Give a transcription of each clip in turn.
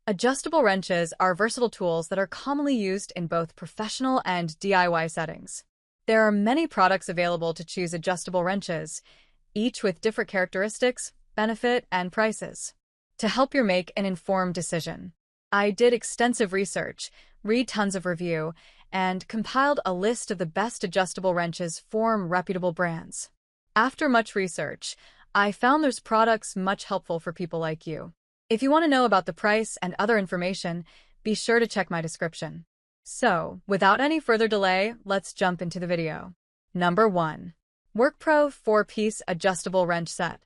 Adjustable wrenches are versatile tools that are commonly used in both professional and DIY settings. There are many products available to choose adjustable wrenches, each with different characteristics, benefit, and prices. To help you make an informed decision, I did extensive research, read tons of review, and compiled a list of the best adjustable wrenches from reputable brands. After much research, I found those products much helpful for people like you. If you want to know about the price and other information, be sure to check my description. So, without any further delay, let's jump into the video. Number 1. WorkPro 4-Piece Adjustable Wrench Set.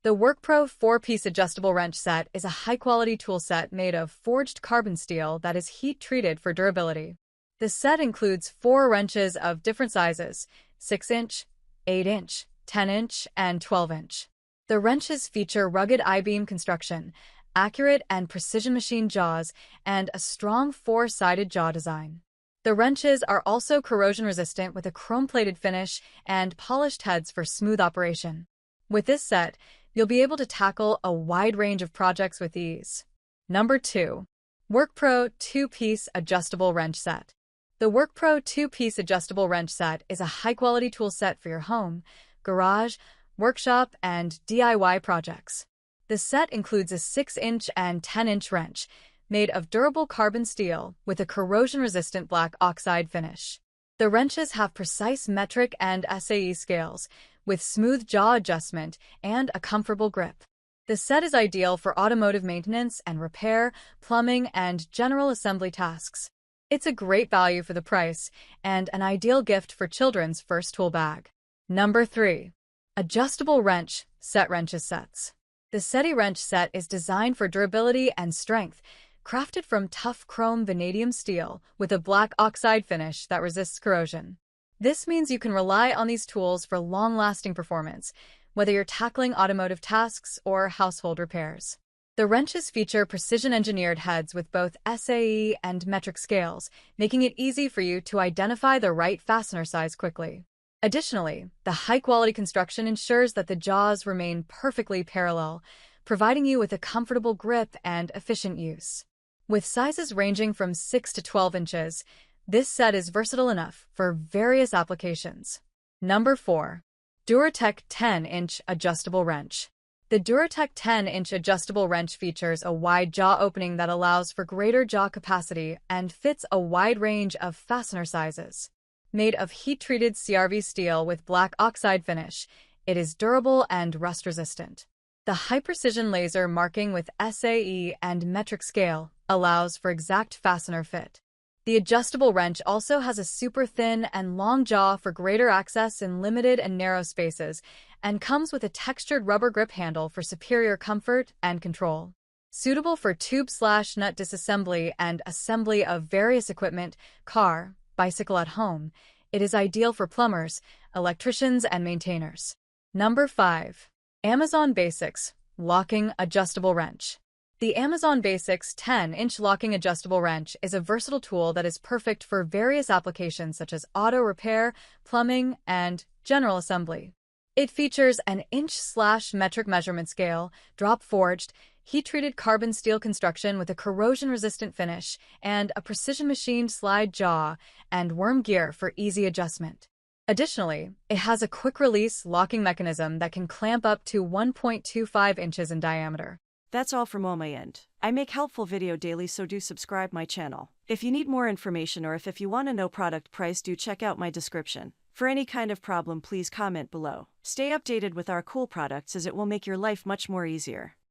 The WorkPro 4-Piece Adjustable Wrench Set is a high-quality tool set made of forged carbon steel that is heat-treated for durability. The set includes 4 wrenches of different sizes: 6-inch, 8-inch, 10-inch, and 12-inch. The wrenches feature rugged I-beam construction, accurate and precision machine jaws, and a strong 4-sided jaw design. The wrenches are also corrosion-resistant with a chrome-plated finish and polished heads for smooth operation. With this set, you'll be able to tackle a wide range of projects with ease. Number 2. WorkPro 2-Piece Adjustable Wrench Set. The WorkPro 2-Piece Adjustable Wrench Set is a high-quality tool set for your home, garage, workshop, and DIY projects. The set includes a 6-inch and 10-inch wrench, made of durable carbon steel with a corrosion-resistant black oxide finish. The wrenches have precise metric and SAE scales, with smooth jaw adjustment and a comfortable grip. The set is ideal for automotive maintenance and repair, plumbing, and general assembly tasks. It's a great value for the price and an ideal gift for children's first tool bag. Number 3. Adjustable Wrench Set Wrenches Sets. The SETI wrench set is designed for durability and strength, crafted from tough chrome vanadium steel with a black oxide finish that resists corrosion. This means you can rely on these tools for long-lasting performance, whether you're tackling automotive tasks or household repairs. The wrenches feature precision-engineered heads with both SAE and metric scales, making it easy for you to identify the right fastener size quickly. Additionally, the high-quality construction ensures that the jaws remain perfectly parallel, providing you with a comfortable grip and efficient use. With sizes ranging from 6 to 12 inches, this set is versatile enough for various applications. Number 4. Duratec 10-Inch Adjustable Wrench. The Duratec 10-inch adjustable wrench features a wide jaw opening that allows for greater jaw capacity and fits a wide range of fastener sizes. Made of heat-treated CRV steel with black oxide finish, it is durable and rust-resistant. The high-precision laser marking with SAE and metric scale allows for exact fastener fit. The adjustable wrench also has a super thin and long jaw for greater access in limited and narrow spaces, and comes with a textured rubber grip handle for superior comfort and control. Suitable for tube/nut disassembly and assembly of various equipment, car, bicycle at home, it is ideal for plumbers, electricians, and maintainers. Number 5. Amazon Basics Locking Adjustable Wrench. The Amazon Basics 10-inch locking adjustable wrench is a versatile tool that is perfect for various applications such as auto repair, plumbing, and general assembly. It features an inch/metric measurement scale, drop-forged, heat-treated carbon steel construction with a corrosion-resistant finish, and a precision-machined slide jaw and worm gear for easy adjustment. Additionally, it has a quick-release locking mechanism that can clamp up to 1.25 inches in diameter. That's all from on my end. I make helpful video daily, so do subscribe my channel. If you need more information or if you want to know product price, do check out my description. For any kind of problem, please comment below. Stay updated with our cool products as it will make your life much more easier.